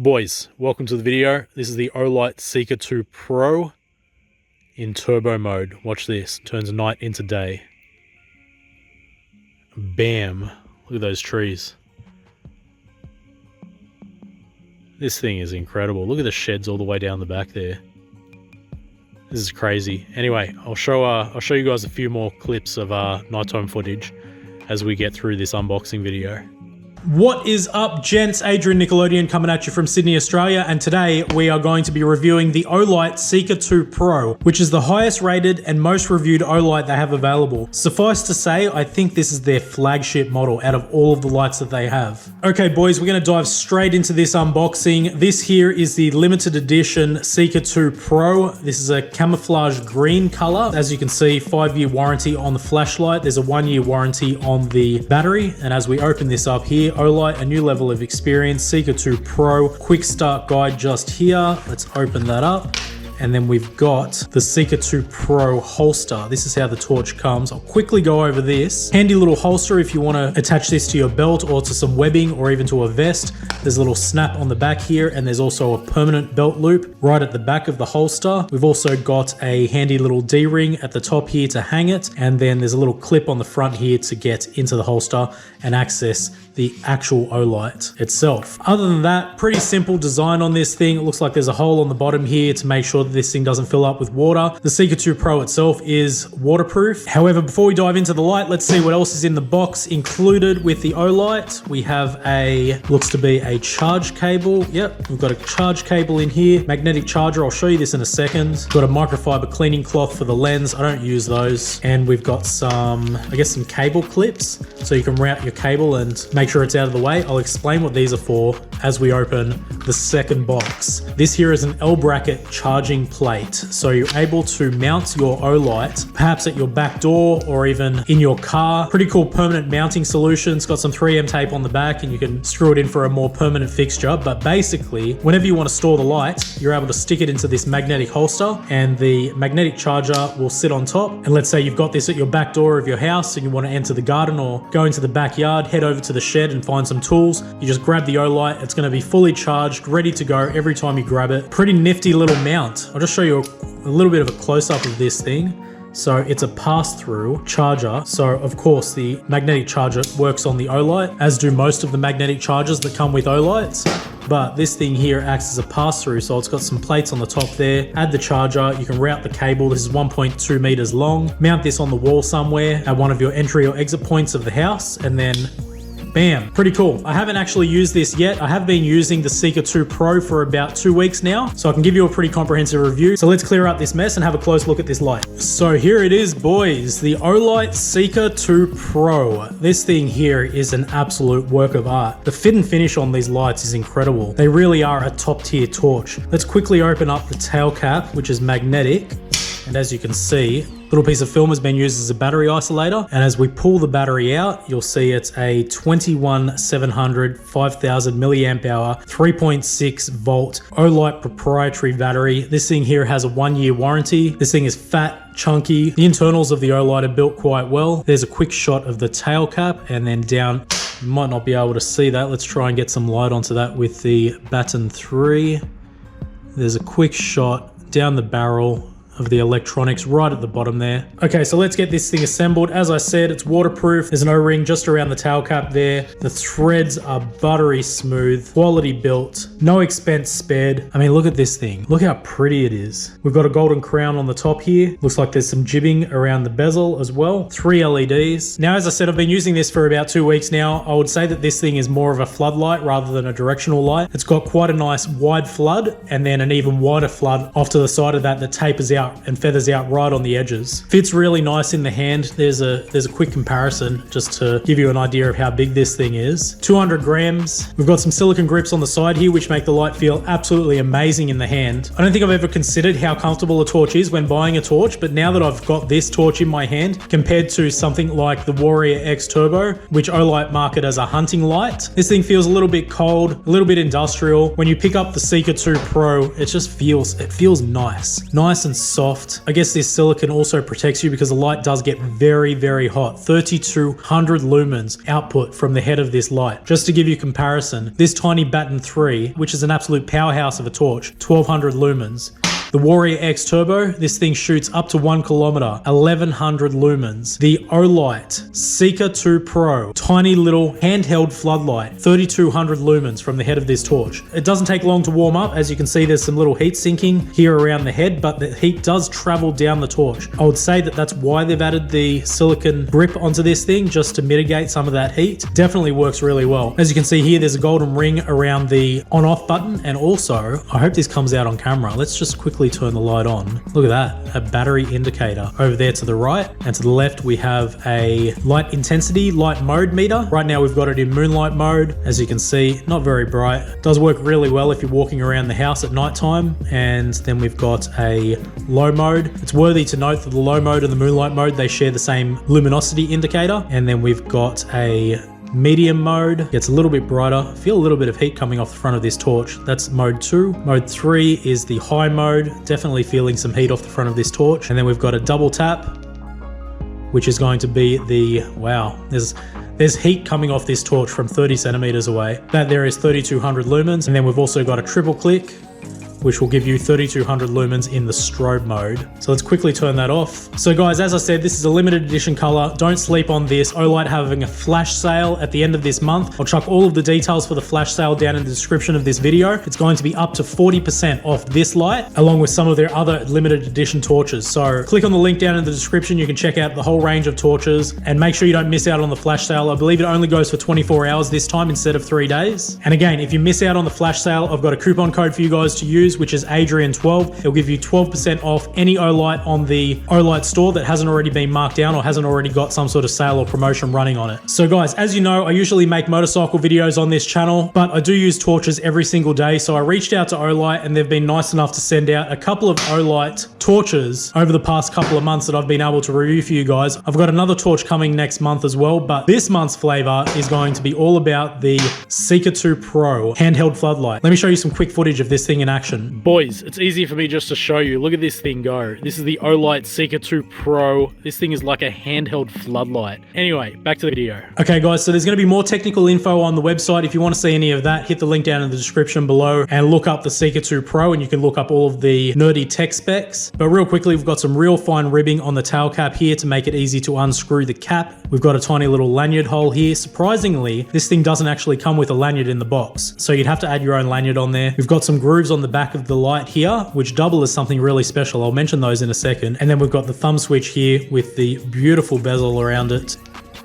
Boys, welcome to the video. This is the Olight Seeker 2 Pro in turbo mode. Watch this, turns night into day. Bam, look at those trees. This thing is incredible. Look at the sheds all the way down the back there. This is crazy. Anyway, I'll show you guys a few more clips of nighttime footage as we get through this unboxing video. What is up, gents? Adrian Nickelodeon coming at you from Sydney, Australia, and today we are going to be reviewing the Olight Seeker 2 Pro, which is the highest rated and most reviewed Olight they have available. Suffice to say, I think this is their flagship model out of all of the lights that they have. Okay, boys, we're going to dive straight into this unboxing. This here is the limited edition Seeker 2 Pro. This is a camouflage green color. As you can see, 5-year warranty on the flashlight. There's a 1-year warranty on the battery, and as we open this up here, Olight, a new level of experience, Seeker 2 Pro, quick start guide just here. Let's open that up. And then we've got the Seeker 2 Pro holster. This is how the torch comes. I'll quickly go over this. Handy little holster if you want to attach this to your belt or to some webbing or even to a vest. There's a little snap on the back here, and there's also a permanent belt loop right at the back of the holster. We've also got a handy little D-ring at the top here to hang it, and then there's a little clip on the front here to get into the holster and access the actual Olight itself. Other than that, pretty simple design on this thing. It looks like there's a hole on the bottom here to make sure that this thing doesn't fill up with water. The Seeker 2 Pro itself is waterproof. However, before we dive into the light, let's see what else is in the box. Included with the Olight, we have looks to be a charge cable. Yep, we've got a charge cable in here, magnetic charger. I'll show you this in a second. Got a microfiber cleaning cloth for the lens. I don't use those. And we've got some, I guess, some cable clips so you can route your cable and make sure it's out of the way. I'll explain what these are for as we open the second box. This here is an L bracket charging plate. So you're able to mount your Olight perhaps at your back door or even in your car. Pretty cool permanent mounting solution. It's got some 3M tape on the back and you can screw it in for a more permanent fixture. But basically, whenever you want to store the light, you're able to stick it into this magnetic holster and the magnetic charger will sit on top. And let's say you've got this at your back door of your house and you want to enter the garden or go into the backyard, head over to the shed and find some tools. You just grab the Olight. It's going to be fully charged, ready to go every time you grab it. Pretty nifty little mount. I'll just show you a little bit of a close-up of this thing. So it's a pass-through charger. So of course the magnetic charger works on the Olight, as do most of the magnetic chargers that come with Olights. But this thing here acts as a pass-through, so it's got some plates on the top there. Add the charger, you can route the cable. This is 1.2 meters long. Mount this on the wall somewhere at one of your entry or exit points of the house, and then bam, pretty cool. I haven't actually used this yet. I have been using the Seeker 2 Pro for about 2 weeks now, so I can give you a pretty comprehensive review. So let's clear up this mess and have a close look at this light. So here it is, boys, the Olight Seeker 2 Pro. This thing here is an absolute work of art. The fit and finish on these lights is incredible. They really are a top tier torch. Let's quickly open up the tail cap, which is magnetic. And as you can see, little piece of film has been used as a battery isolator. And as we pull the battery out, you'll see it's a 21700 5000 milliamp hour, 3.6 volt Olight proprietary battery. This thing here has a 1-year warranty. This thing is fat, chunky. The internals of the Olight are built quite well. There's a quick shot of the tail cap, and then down, you might not be able to see that. Let's try and get some light onto that with the Baton 3. There's a quick shot down the barrel of the electronics right at the bottom there. Okay, so let's get this thing assembled. As I said, it's waterproof. There's an O-ring just around the tail cap there. The threads are buttery smooth, quality built, no expense spared. I mean, look at this thing. Look how pretty it is. We've got a golden crown on the top here. Looks like there's some jibbing around the bezel as well. 3 LEDs. Now, as I said, I've been using this for about 2 weeks now. I would say that this thing is more of a floodlight rather than a directional light. It's got quite a nice wide flood and then an even wider flood off to the side of that tapers out and feathers out right on the edges. Fits really nice in the hand. There's a quick comparison just to give you an idea of how big this thing is. 200 grams. We've got some silicone grips on the side here which make the light feel absolutely amazing in the hand. I don't think I've ever considered how comfortable a torch is when buying a torch, but now that I've got this torch in my hand compared to something like the Warrior X Turbo, which Olight market as a hunting light, this thing feels a little bit cold, a little bit industrial. When you pick up the Seeker 2 Pro, it just feels nice and soft. I guess this silicone also protects you because the light does get very, very hot. 3200 lumens output from the head of this light. Just to give you comparison, this tiny Baton 3, which is an absolute powerhouse of a torch, 1200 lumens. The Warrior X Turbo, this thing shoots up to 1 kilometer, 1100 lumens. The Olight Seeker 2 Pro, tiny little handheld floodlight, 3200 lumens from the head of this torch. It doesn't take long to warm up. As you can see, there's some little heat sinking here around the head, but the heat does travel down the torch. I would say that that's why they've added the silicone grip onto this thing, just to mitigate some of that heat. Definitely works really well. As you can see here, there's a golden ring around the on-off button, and also, I hope this comes out on camera. Let's just quickly turn the light on. Look at that, a battery indicator over there to the right, and to the left we have a light intensity, light mode meter. Right now we've got it in moonlight mode. As you can see, not very bright. Does work really well if you're walking around the house at night time. And then we've got a low mode. It's worthy to note that the low mode and the moonlight mode, they share the same luminosity indicator. And then we've got a medium mode, gets a little bit brighter. Feel a little bit of heat coming off the front of this torch. That's mode 2. Mode 3 is the high mode, definitely feeling some heat off the front of this torch. And then we've got a double tap, which is going to be the, wow, there's heat coming off this torch from 30 centimeters away. That there is 3200 lumens. And then we've also got a triple click, which will give you 3200 lumens in the strobe mode. So let's quickly turn that off. So guys, as I said, this is a limited edition color. Don't sleep on this. Olight having a flash sale at the end of this month. I'll chuck all of the details for the flash sale down in the description of this video. It's going to be up to 40% off this light, along with some of their other limited edition torches. So click on the link down in the description. You can check out the whole range of torches and make sure you don't miss out on the flash sale. I believe it only goes for 24 hours this time instead of 3 days. And again, if you miss out on the flash sale, I've got a coupon code for you guys to use, which is Adrian12. It'll give you 12% off any Olight on the Olight store that hasn't already been marked down or hasn't already got some sort of sale or promotion running on it. So guys, as you know, I usually make motorcycle videos on this channel, but I do use torches every single day. So I reached out to Olight and they've been nice enough to send out a couple of Olight torches over the past couple of months that I've been able to review for you guys. I've got another torch coming next month as well, but this month's flavor is going to be all about the Seeker 2 Pro handheld floodlight. Let me show you some quick footage of this thing in action. Boys, it's easy for me just to show you. Look at this thing go. This is the Olight Seeker 2 Pro. This thing is like a handheld floodlight. Anyway, back to the video. Okay guys, so there's going to be more technical info on the website. If you want to see any of that, hit the link down in the description below and look up the Seeker 2 Pro, and you can look up all of the nerdy tech specs. But real quickly, we've got some real fine ribbing on the tail cap here to make it easy to unscrew the cap. We've got a tiny little lanyard hole here. Surprisingly, this thing doesn't actually come with a lanyard in the box, so you'd have to add your own lanyard on there. We've got some grooves on the back of the light here, which double as something really special. I'll mention those in a second. And then we've got the thumb switch here with the beautiful bezel around it,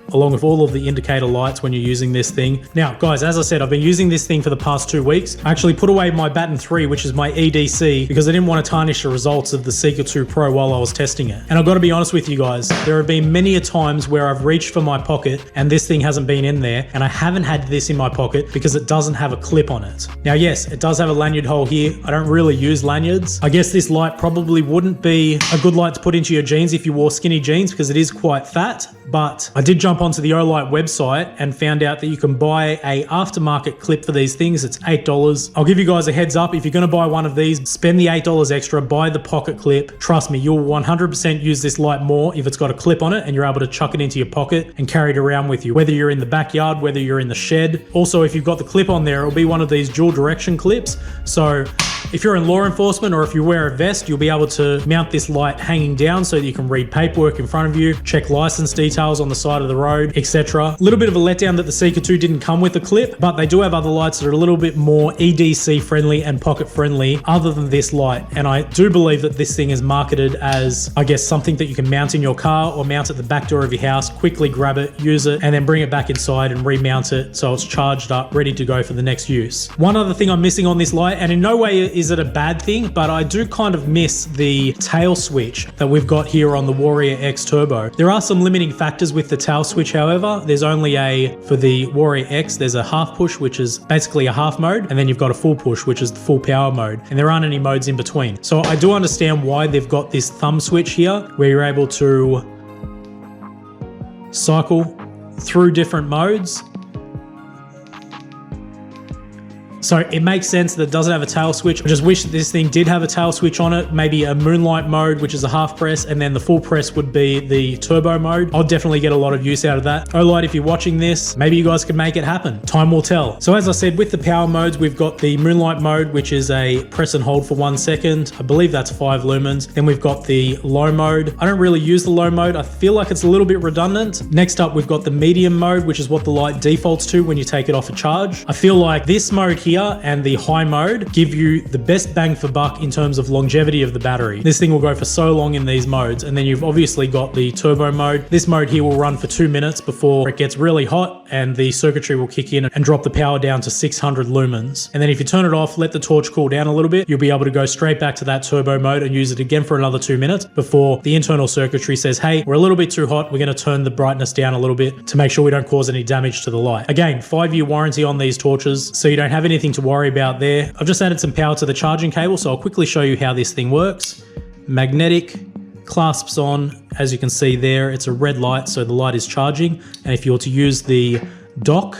along with all of the indicator lights when you're using this thing. Now, guys, as I said, I've been using this thing for the past 2 weeks. I actually put away my Baton 3, which is my EDC, because I didn't want to tarnish the results of the Seeker 2 Pro while I was testing it. And I've got to be honest with you guys, there have been many a times where I've reached for my pocket and this thing hasn't been in there, and I haven't had this in my pocket because it doesn't have a clip on it. Now, yes, it does have a lanyard hole here. I don't really use lanyards. I guess this light probably wouldn't be a good light to put into your jeans if you wore skinny jeans, because it is quite fat, but I did jump onto the Olight website and found out that you can buy a aftermarket clip for these things. It's $8. I'll give you guys a heads up. If you're going to buy one of these, spend the $8 extra, buy the pocket clip. Trust me, you'll 100% use this light more if it's got a clip on it and you're able to chuck it into your pocket and carry it around with you, whether you're in the backyard, whether you're in the shed. Also, if you've got the clip on there, it'll be one of these dual direction clips. So if you're in law enforcement or if you wear a vest, you'll be able to mount this light hanging down so that you can read paperwork in front of you, check license details on the side of the road, etc. A little bit of a letdown that the Seeker 2 didn't come with a clip, but they do have other lights that are a little bit more EDC friendly and pocket friendly other than this light. And I do believe that this thing is marketed as, I guess, something that you can mount in your car or mount at the back door of your house, quickly grab it, use it, and then bring it back inside and remount it so it's charged up, ready to go for the next use. One other thing I'm missing on this light, and in no way is it a bad thing, but I do kind of miss the tail switch that we've got here on the Warrior X Turbo. There are some limiting factors with the tail switch, however. There's only for the Warrior X, there's a half push, which is basically a half mode, and then you've got a full push, which is the full power mode, and there aren't any modes in between. So I do understand why they've got this thumb switch here, where you're able to cycle through different modes. So it makes sense that it doesn't have a tail switch. I just wish that this thing did have a tail switch on it, maybe a moonlight mode, which is a half press, and then the full press would be the turbo mode. I'll definitely get a lot of use out of that. Olight, if you're watching this, maybe you guys can make it happen. Time will tell. So as I said, with the power modes, we've got the moonlight mode, which is a press and hold for 1 second. I believe that's 5 lumens. Then we've got the low mode. I don't really use the low mode. I feel like it's a little bit redundant. Next up, we've got the medium mode, which is what the light defaults to when you take it off a charge. I feel like this mode here and the high mode give you the best bang for buck in terms of longevity of the battery. This thing will go for so long in these modes. And then you've obviously got the turbo mode. This mode here will run for 2 minutes before it gets really hot and the circuitry will kick in and drop the power down to 600 lumens. And then if you turn it off, let the torch cool down a little bit, you'll be able to go straight back to that turbo mode and use it again for another 2 minutes before the internal circuitry says, hey, we're a little bit too hot. We're going to turn the brightness down a little bit to make sure we don't cause any damage to the light. Again, 5-year warranty on these torches, so you don't have anything to worry about there. I've just added some power to the charging cable, so I'll quickly show you how this thing works. Magnetic, clasps on, as you can see there, it's a red light, so the light is charging. And if you were to use the dock,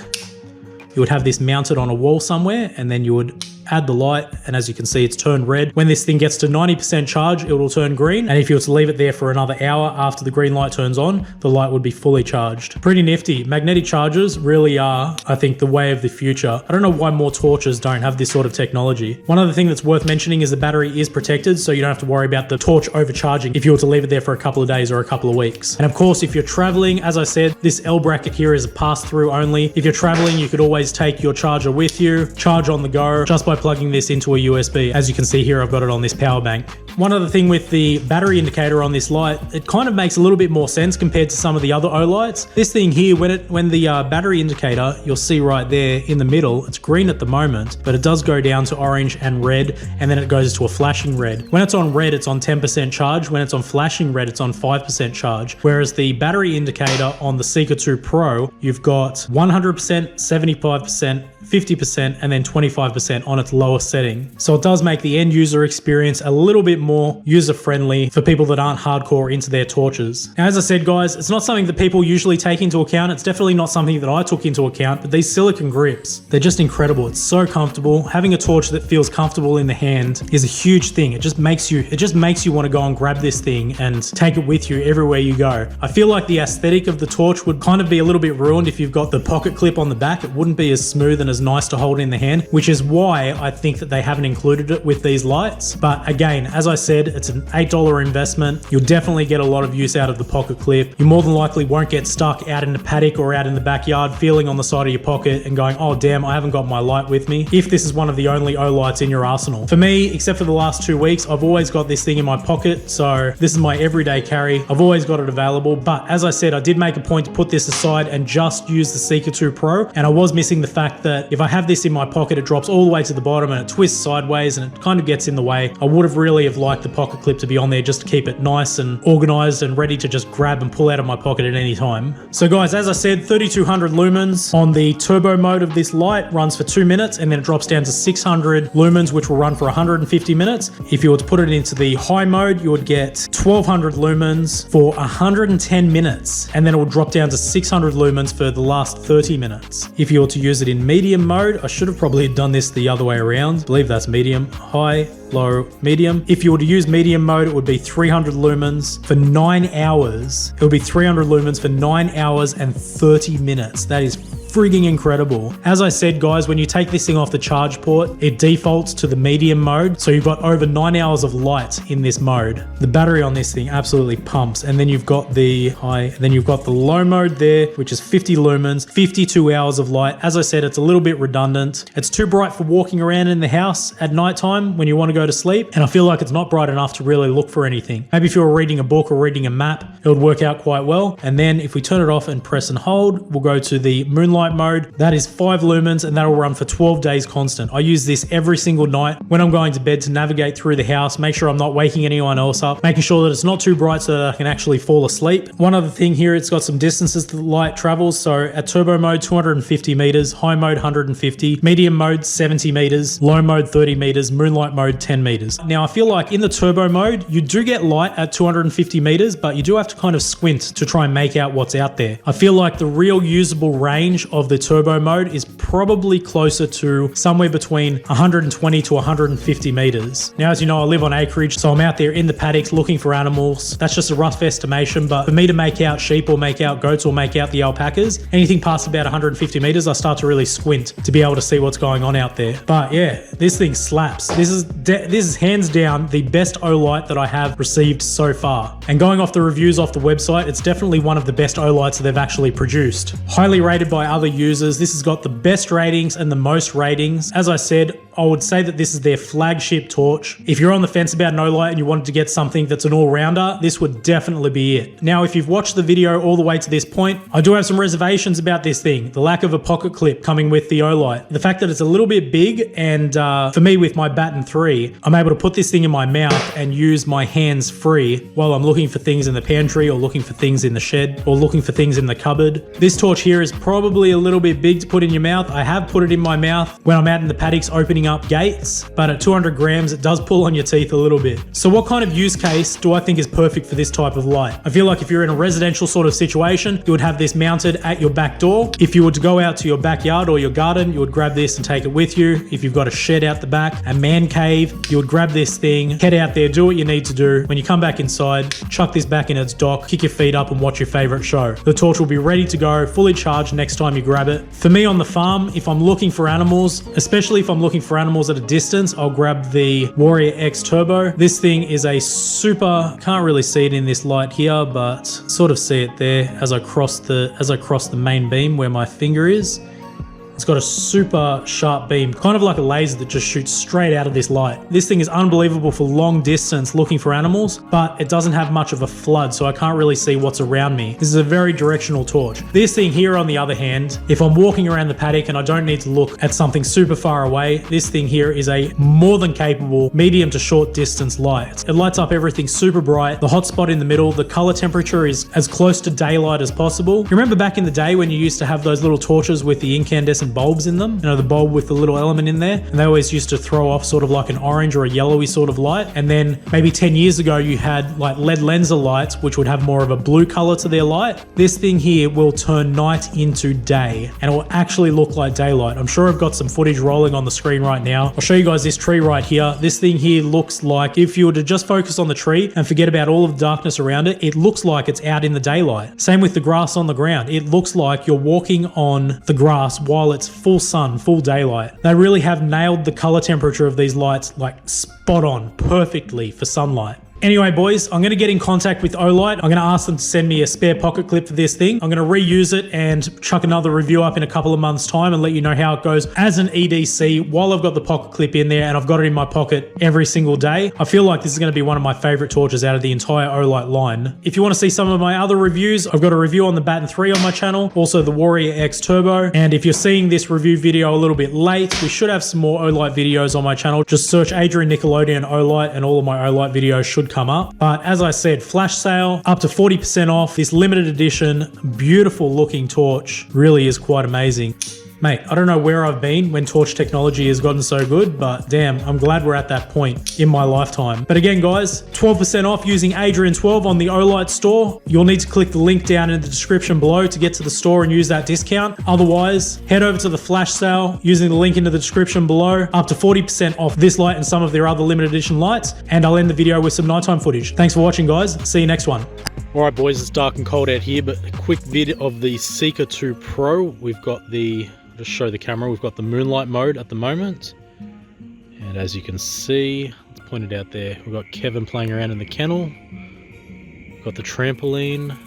you would have this mounted on a wall somewhere, and then you would add the light, and as you can see, it's turned red. When this thing gets to 90% charge, it will turn green, and if you were to leave it there for another hour after the green light turns on, the light would be fully charged. Pretty nifty. Magnetic chargers really are, I think, the way of the future. I don't know why more torches don't have this sort of technology. One other thing that's worth mentioning is the battery is protected, so you don't have to worry about the torch overcharging if you were to leave it there for a couple of days or a couple of weeks. And of course, if you're traveling, as I said, this L bracket here is a pass-through only. If you're traveling, you could always take your charger with you, charge on the go, just by plugging this into a USB. As you can see here, I've got it on this power bank. One other thing with the battery indicator on this light, it kind of makes a little bit more sense compared to some of the other Olights. This thing here, when the battery indicator, you'll see right there in the middle, it's green at the moment, but it does go down to orange and red, and then it goes to a flashing red. When it's on red, it's on 10% charge. When it's on flashing red, it's on 5% charge. Whereas the battery indicator on the Seeker 2 Pro, you've got 100%, 75%, 50%, and then 25% on its lowest setting. So it does make the end user experience a little bit more user friendly for people that aren't hardcore into their torches. Now, as I said, guys, it's not something that people usually take into account. It's definitely not something that I took into account, but these silicone grips, they're just incredible. It's so comfortable. Having a torch that feels comfortable in the hand is a huge thing. It just makes you want to go and grab this thing and take it with you everywhere you go. I feel like the aesthetic of the torch would kind of be a little bit ruined if you've got the pocket clip on the back. It wouldn't be as smooth and as nice to hold in the hand, which is why I think that they haven't included it with these lights. But again, as I said, it's an $8 investment. You'll definitely get a lot of use out of the pocket clip. You more than likely won't get stuck out in the paddock or out in the backyard feeling on the side of your pocket and going, oh damn, I haven't got my light with me, if this is one of the only Olights in your arsenal. For me, except for the last 2 weeks, I've always got this thing in my pocket, so this is my everyday carry. I've always got it available, but as I said, I did make a point to put this aside and just use the Seeker 2 Pro, and I was missing the fact that if I have this in my pocket, it drops all the way to the bottom and it twists sideways and it kind of gets in the way. I would have really have liked the pocket clip to be on there just to keep it nice and organized and ready to just grab and pull out of my pocket at any time. So guys, as I said, 3200 lumens on the turbo mode of this light runs for 2 minutes, and then it drops down to 600 lumens, which will run for 150 minutes. If you were to put it into the high mode, you would get 1200 lumens for 110 minutes, and then it will drop down to 600 lumens for the last 30 minutes. If you were to use it in medium mode, I should have probably done this the other way around. I believe that's medium, high, low, medium. If you were to use medium mode, it would be 300 lumens for 9 hours. It would be 300 lumens for 9 hours and 30 minutes. That is frigging incredible. As I said, guys, when you take this thing off the charge port, it defaults to the medium mode, so you've got over 9 hours of light in this mode. The battery on this thing absolutely pumps, and then you've got the high, and then you've got the low mode there, which is 50 lumens, 52 hours of light. As I said, it's a little bit redundant. It's too bright for walking around in the house at nighttime when you want to go to sleep, and I feel like it's not bright enough to really look for anything. Maybe if you're reading a book or reading a map, it would work out quite well. And then if we turn it off and press and hold, we'll go to the moonlight mode. That is 5 lumens, and that'll run for 12 days constant. I use this every single night when I'm going to bed to navigate through the house, make sure I'm not waking anyone else up, making sure that it's not too bright so that I can actually fall asleep. One other thing here, it's got some distances that the light travels. So at turbo mode, 250 meters, high mode, 150, medium mode, 70 meters, low mode, 30 meters, moonlight mode, 10 meters. Now, I feel like in the turbo mode, you do get light at 250 meters, but you do have to kind of squint to try and make out what's out there. I feel like the real usable range of the turbo mode is probably closer to somewhere between 120 to 150 meters. Now, as you know, I live on acreage, so I'm out there in the paddocks looking for animals. That's just a rough estimation, but for me to make out sheep or make out goats or make out the alpacas, anything past about 150 meters, I start to really squint to be able to see what's going on out there. But yeah, this thing slaps. This is hands down the best Olight that I have received so far. And going off the reviews off the website, it's definitely one of the best Olights that they've actually produced. Highly rated by other users. This has got the best ratings and the most ratings. As I said, I would say that this is their flagship torch. If you're on the fence about an Olight and you wanted to get something that's an all-rounder, this would definitely be it. Now, if you've watched the video all the way to this point, I do have some reservations about this thing. The lack of a pocket clip coming with the Olight. The fact that it's a little bit big, and for me with my Baton 3, I'm able to put this thing in my mouth and use my hands free while I'm looking for things in the pantry or looking for things in the shed or looking for things in the cupboard. This torch here is probably a little bit big to put in your mouth. I have put it in my mouth when I'm out in the paddocks opening up gates, but at 200 grams, it does pull on your teeth a little bit. So what kind of use case do I think is perfect for this type of light? I feel like if you're in a residential sort of situation, you would have this mounted at your back door. If you were to go out to your backyard or your garden, you would grab this and take it with you. If you've got a shed out the back, a man cave, you would grab this thing, head out there, do what you need to do. When you come back inside, chuck this back in its dock, kick your feet up and watch your favorite show. The torch will be ready to go, fully charged next time you grab it. For me on the farm, if I'm looking for animals, especially if I'm looking for animals at a distance, I'll grab the Warrior X Turbo. This thing is a super, can't really see it in this light here, but sort of see it there as I cross the main beam where my finger is. It's got a super sharp beam, kind of like a laser that just shoots straight out of this light. This thing is unbelievable for long distance looking for animals, but it doesn't have much of a flood, so I can't really see what's around me. This is a very directional torch. This thing here, on the other hand, if I'm walking around the paddock and I don't need to look at something super far away, this thing here is a more than capable medium to short distance light. It lights up everything super bright. The hot spot in the middle, the color temperature is as close to daylight as possible. You remember back in the day when you used to have those little torches with the incandescent bulbs in them, you know, the bulb with the little element in there, and they always used to throw off sort of like an orange or a yellowy sort of light. And then maybe 10 years ago you had like lead lenser lights which would have more of a blue color to their light. This thing here will turn night into day and it will actually look like daylight. I'm sure I've got some footage rolling on the screen right now. I'll show you guys this tree right here. This thing here looks like, if you were to just focus on the tree and forget about all of the darkness around it, it looks like it's out in the daylight. Same with the grass on the ground. It looks like you're walking on the grass while it's full sun, full daylight. They really have nailed the color temperature of these lights like spot on, perfectly for sunlight. Anyway, boys, I'm going to get in contact with Olight. I'm going to ask them to send me a spare pocket clip for this thing. I'm going to reuse it and chuck another review up in a couple of months' time and let you know how it goes as an EDC while I've got the pocket clip in there and I've got it in my pocket every single day. I feel like this is going to be one of my favorite torches out of the entire Olight line. If you want to see some of my other reviews, I've got a review on the Baton 3 on my channel, also the Warrior X Turbo. And if you're seeing this review video a little bit late, we should have some more Olight videos on my channel. Just search Adrian Nickelodeon Olight and all of my Olight videos should come up. But as I said, flash sale up to 40% off. This limited edition, beautiful looking torch really is quite amazing. Mate, I don't know where I've been when torch technology has gotten so good, but damn, I'm glad we're at that point in my lifetime. But again, guys, 12% off using Adrian12 on the Olight store. You'll need to click the link down in the description below to get to the store and use that discount. Otherwise, head over to the flash sale using the link in the description below, up to 40% off this light and some of their other limited edition lights. And I'll end the video with some nighttime footage. Thanks for watching, guys. See you next one. Alright boys, it's dark and cold out here, but a quick vid of the Seeker 2 Pro. We've got the, just show the camera, we've got the moonlight mode at the moment. And as you can see, it's pointed out there, we've got Kevin playing around in the kennel. We've got the trampoline.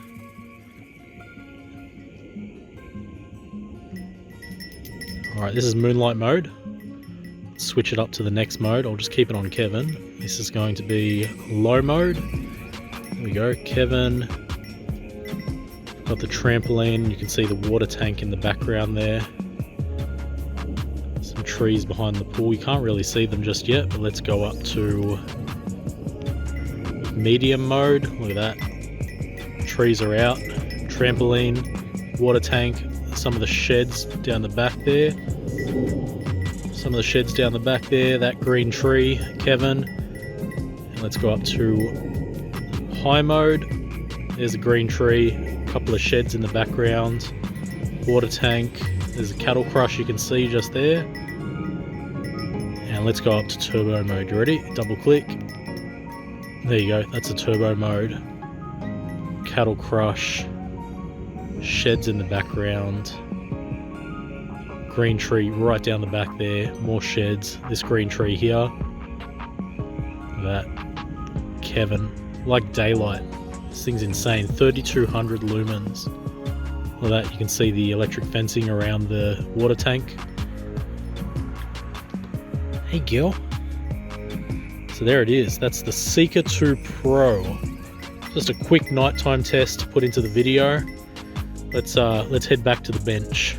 Alright, this is moonlight mode. Let's switch it up to the next mode. I'll just keep it on Kevin. This is going to be low mode. There we go, Kevin. Got the trampoline, you can see the water tank in the background there. Some trees behind the pool, you can't really see them just yet, but let's go up to medium mode. Look at that. Trees are out, trampoline, water tank, some of the sheds down the back there. Some of the sheds down the back there, that green tree, Kevin. And let's go up to high mode. There's a green tree, a couple of sheds in the background, water tank, There's a cattle crush you can see just there. And let's go up to turbo mode. You ready? Double click. There you go. That's a turbo mode. Cattle crush. Sheds in the background. Green tree right down the back there. More sheds. This green tree here. That. Kevin. Like daylight. This thing's insane. 3200 lumens. Look at that. You can see the electric fencing around the water tank. Hey girl. So there it is. That's the Seeker 2 Pro. Just a quick nighttime test to put into the video. Let's head back to the bench.